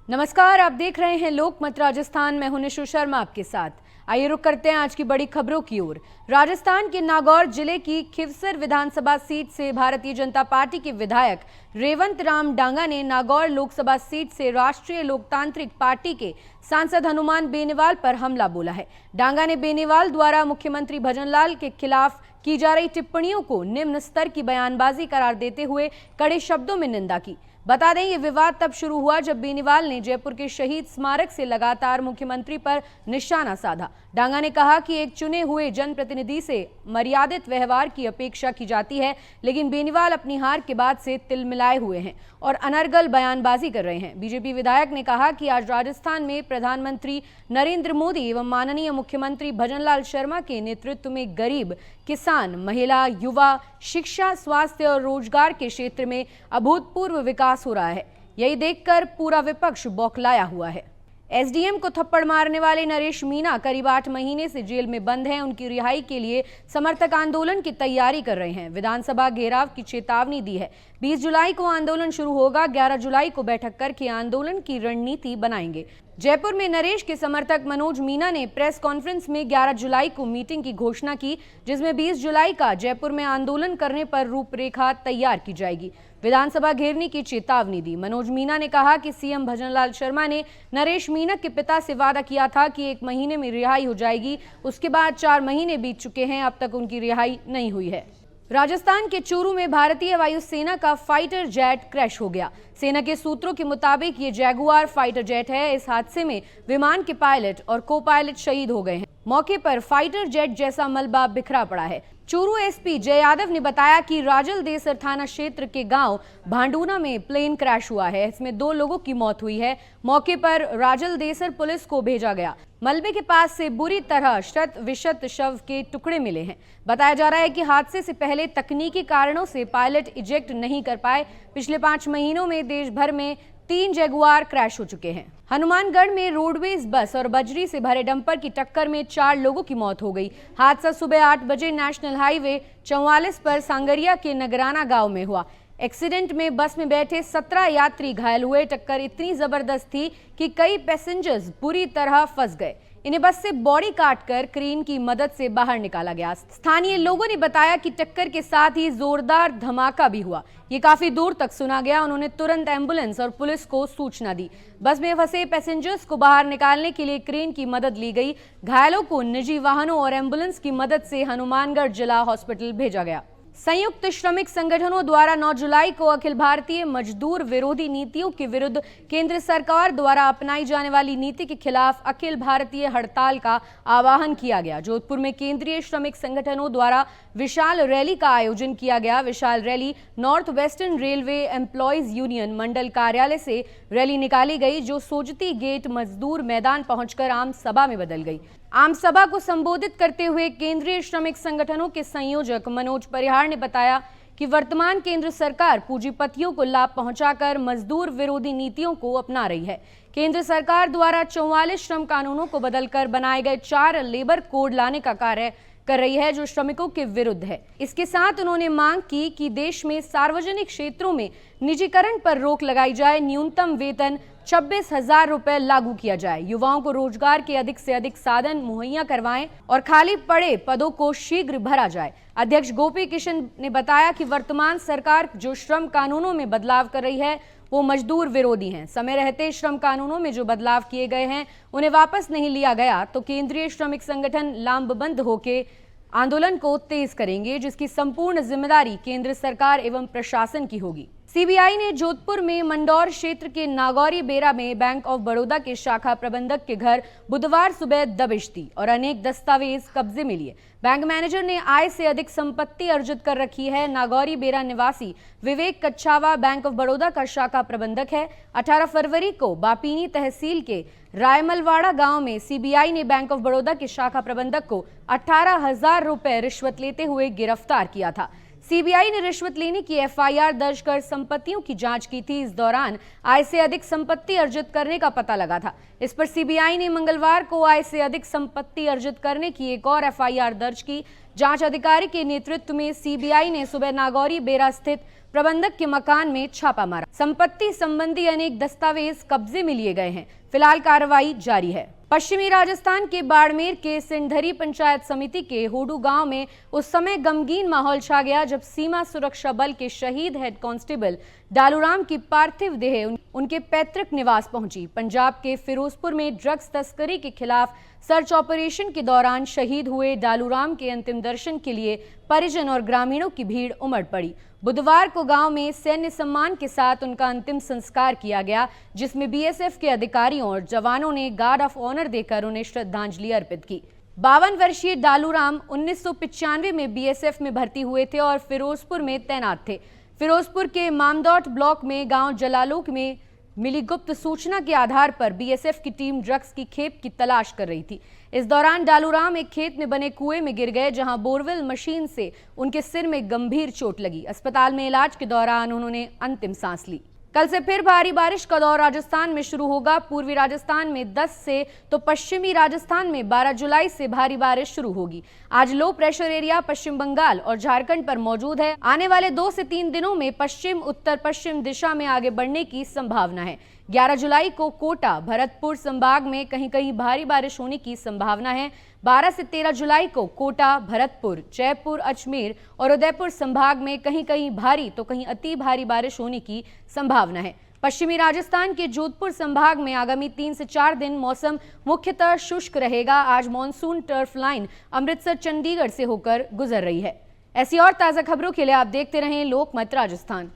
नमस्कार, आप देख रहे हैं लोकमत राजस्थान। मैं हूं निशु शर्मा आपके साथ। आइए रुक करते हैं आज की बड़ी खबरों की ओर। राजस्थान के नागौर जिले की खिवसर विधानसभा सीट से भारतीय जनता पार्टी के विधायक रेवंत राम डांगा ने नागौर लोकसभा सीट से राष्ट्रीय लोकतांत्रिक पार्टी के सांसद हनुमान बेनीवाल पर हमला बोला है। डांगा ने बेनीवाल द्वारा मुख्यमंत्री भजनलाल के खिलाफ की जा रही टिप्पणियों को निम्न स्तर की बयानबाजी करार देते हुए कड़े शब्दों में निंदा की। बता दें, ये विवाद तब शुरू हुआ जब बेनीवाल ने जयपुर के शहीद स्मारक से लगातार मुख्यमंत्री पर निशाना साधा। डांगा ने कहा कि एक चुने हुए जनप्रतिनिधि से मर्यादित व्यवहार की अपेक्षा की जाती है, लेकिन बेनीवाल अपनी हार के बाद से तिलमिलाए हुए हैं और अनर्गल बयानबाजी कर रहे हैं। बीजेपी विधायक ने कहा कि आज राजस्थान में प्रधानमंत्री नरेंद्र मोदी एवं माननीय मुख्यमंत्री भजनलाल शर्मा के नेतृत्व में गरीब, किसान, महिला, युवा, शिक्षा, स्वास्थ्य और रोजगार के क्षेत्र में अभूतपूर्व विकास हो रहा है। यही देखकर पूरा विपक्ष बौखलाया हुआ है। एसडीएम को थप्पड़ मारने वाले नरेश मीणा करीब 8 महीने से जेल में बंद हैं। उनकी रिहाई के लिए समर्थक आंदोलन की तैयारी कर रहे हैं। विधानसभा घेराव की चेतावनी दी है। 20 जुलाई को आंदोलन शुरू होगा। 11 जुलाई को बैठक करके आंदोलन की रणनीति बनाएंगे। जयपुर में नरेश के समर्थक मनोज मीणा ने प्रेस कॉन्फ्रेंस में 11 जुलाई को मीटिंग की घोषणा की, जिसमें 20 जुलाई का जयपुर में आंदोलन करने पर रूपरेखा तैयार की जाएगी। विधानसभा घेरने की चेतावनी दी। मनोज मीणा ने कहा कि सीएम भजनलाल शर्मा ने नरेश मीणा के पिता से वादा किया था कि 1 महीने में रिहाई हो जाएगी। उसके बाद 4 महीने बीत चुके हैं, अब तक उनकी रिहाई नहीं हुई है। राजस्थान के चूरू में भारतीय वायुसेना का फाइटर जेट क्रैश हो गया। सेना के सूत्रों के मुताबिक ये जैगुआर फाइटर जेट है। इस हादसे में विमान के पायलट और को पायलट शहीद हो गए हैं। मौके पर फाइटर जेट जैसा मलबा बिखरा पड़ा है। चूरू एसपी जय यादव ने बताया कि राजल देसर थाना क्षेत्र के गांव भांडूना में प्लेन क्रैश हुआ है। इसमें 2 लोगों की मौत हुई है। मौके पर राजल देसर पुलिस को भेजा गया। मलबे के पास से बुरी तरह शत विशत शव के टुकड़े मिले हैं। बताया जा रहा है कि हादसे से पहले तकनीकी कारणों से पायलट इजेक्ट नहीं कर पाए। पिछले 5 महीनों में देश भर में 3 जैगुआर क्रैश हो चुके हैं। हनुमानगढ़ में रोडवेज बस और बजरी से भरे डंपर की टक्कर में 4 लोगों की मौत हो गई। हादसा सुबह 8 बजे नेशनल हाईवे 44 पर सांगरिया के नगराना गांव में हुआ। एक्सीडेंट में बस में बैठे 17 यात्री घायल हुए। टक्कर इतनी जबरदस्त थी कि कई पैसेंजर्स बुरी तरह फंस गए। इन्हें बस से बॉडी काटकर क्रेन की मदद से बाहर निकाला गया। स्थानीय लोगों ने बताया कि टक्कर के साथ ही जोरदार धमाका भी हुआ। ये काफी दूर तक सुना गया। उन्होंने तुरंत एम्बुलेंस और पुलिस को सूचना दी। बस में फंसे पैसेंजर्स को बाहर निकालने के लिए क्रेन की मदद ली गई। घायलों को निजी वाहनों और एम्बुलेंस की मदद से हनुमानगढ़ जिला हॉस्पिटल भेजा गया। संयुक्त श्रमिक संगठनों द्वारा 9 जुलाई को अखिल भारतीय मजदूर विरोधी नीतियों के विरुद्ध केंद्र सरकार द्वारा अपनाई जाने वाली नीति के खिलाफ अखिल भारतीय हड़ताल का आह्वान किया गया। जोधपुर में केंद्रीय श्रमिक संगठनों द्वारा विशाल रैली का आयोजन किया गया। विशाल rally north western railway employees union मंडल कार्यालय से रैली निकाली गई, जो सोजती गेट मजदूर मैदान पहुंचकर आम सभा में बदल गई। आम सभा को संबोधित करते हुए केंद्रीय श्रमिक संगठनों के संयोजक मनोज परिहार ने बताया कि वर्तमान केंद्र सरकार पूंजीपतियों को लाभ पहुंचाकर मजदूर विरोधी नीतियों को अपना रही है। केंद्र सरकार द्वारा 44 श्रम कानूनों को बदलकर बनाए गए 4 लेबर कोड लाने का कार्य कर रही है, जो श्रमिकों के विरुद्ध है। इसके साथ उन्होंने मांग की कि देश में सार्वजनिक क्षेत्रों में निजीकरण पर रोक लगाई जाए। न्यूनतम वेतन 26,000 रुपए लागू किया जाए। युवाओं को रोजगार के अधिक से अधिक साधन मुहैया करवाएं और खाली पड़े पदों को शीघ्र भरा जाए। अध्यक्ष गोपी किशन ने बताया कि वर्तमान सरकार जो श्रम कानूनों में बदलाव कर रही है वो मजदूर विरोधी हैं। समय रहते श्रम कानूनों में जो बदलाव किए गए हैं उन्हें वापस नहीं लिया गया तो केंद्रीय श्रमिक संगठन लामबंद होकर आंदोलन को तेज करेंगे, जिसकी संपूर्ण जिम्मेदारी केंद्र सरकार एवं प्रशासन की होगी। सीबीआई ने जोधपुर में मंडौर क्षेत्र के नागौरी बेरा में बैंक ऑफ बड़ौदा के शाखा प्रबंधक के घर बुधवार सुबह दबिश दी और अनेक दस्तावेज कब्जे में लिए। बैंक मैनेजर ने आय से अधिक संपत्ति अर्जित कर रखी है। नागौरी बेरा निवासी विवेक कच्छावा बैंक ऑफ बड़ौदा का शाखा प्रबंधक है। 18 फरवरी को बापीनी तहसील के रायमलवाड़ा गांव में सीबीआई ने बैंक ऑफ बड़ौदा के शाखा प्रबंधक को 18,000 रुपए रिश्वत लेते हुए गिरफ्तार किया था। सीबीआई ने रिश्वत लेने की एफआईआर दर्ज कर संपत्तियों की जांच की थी। इस दौरान आय से अधिक संपत्ति अर्जित करने का पता लगा था। इस पर सीबीआई ने मंगलवार को आय से अधिक संपत्ति अर्जित करने की एक और एफआईआर दर्ज की, जांच अधिकारी के नेतृत्व में सीबीआई ने सुबह नागौरी बेरा स्थित प्रबंधक के मकान में छापा मारा। संपत्ति संबंधी अनेक दस्तावेज कब्जे में लिए गए हैं। फिलहाल कार्रवाई जारी है। पश्चिमी राजस्थान के बाड़मेर के सिंधरी पंचायत समिति के होडू गांव में उस समय गमगीन माहौल छा गया जब सीमा सुरक्षा बल के शहीद हेड कांस्टेबल डालूराम की पार्थिव देह उनके पैतृक निवास पहुंची। पंजाब के फिरोजपुर में ड्रग्स तस्करी के खिलाफ सर्च ऑपरेशन के दौरान शहीद हुए डालूराम के अंतिम दर्शन के लिए परिजन और ग्रामीणों की भीड़ उमड़ पड़ी। बुधवार को गांव में सैन्य सम्मान के साथ उनका अंतिम संस्कार किया गया, जिसमें बीएसएफ के अधिकारियों और जवानों ने गार्ड ऑफ ऑनर देकर उन्हें श्रद्धांजलि अर्पित की। 52 वर्षीय डालूराम 1995 में बीएसएफ में भर्ती हुए थे और फिरोजपुर में तैनात थे। फिरोजपुर के मामदौट ब्लॉक में गांव जलालोक में मिली गुप्त सूचना के आधार पर बीएसएफ की टीम ड्रग्स की खेप की तलाश कर रही थी। इस दौरान डालूराम एक खेत में बने कुएं में गिर गए, जहां बोरवेल मशीन से उनके सिर में गंभीर चोट लगी। अस्पताल में इलाज के दौरान उन्होंने अंतिम सांस ली। कल से फिर भारी बारिश का दौर राजस्थान में शुरू होगा। पूर्वी राजस्थान में 10 से तो पश्चिमी राजस्थान में 12 जुलाई से भारी बारिश शुरू होगी। आज लो प्रेशर एरिया पश्चिम बंगाल और झारखंड पर मौजूद है। आने वाले 2 से 3 दिनों में पश्चिम उत्तर पश्चिम दिशा में आगे बढ़ने की संभावना है। 11 जुलाई को कोटा, भरतपुर संभाग में कहीं कहीं भारी बारिश होने की संभावना है। 12 से 13 जुलाई को कोटा, भरतपुर, जयपुर, अजमेर और उदयपुर संभाग में कहीं कहीं भारी तो कहीं अति भारी बारिश होने की संभावना है। पश्चिमी राजस्थान के जोधपुर संभाग में आगामी 3 से 4 दिन मौसम मुख्यतः शुष्क रहेगा। आज monsoon trough line Amritsar, Chandigarh से होकर गुजर रही है। ऐसी और ताज़ा खबरों के लिए आप देखते रहें लोकमत राजस्थान।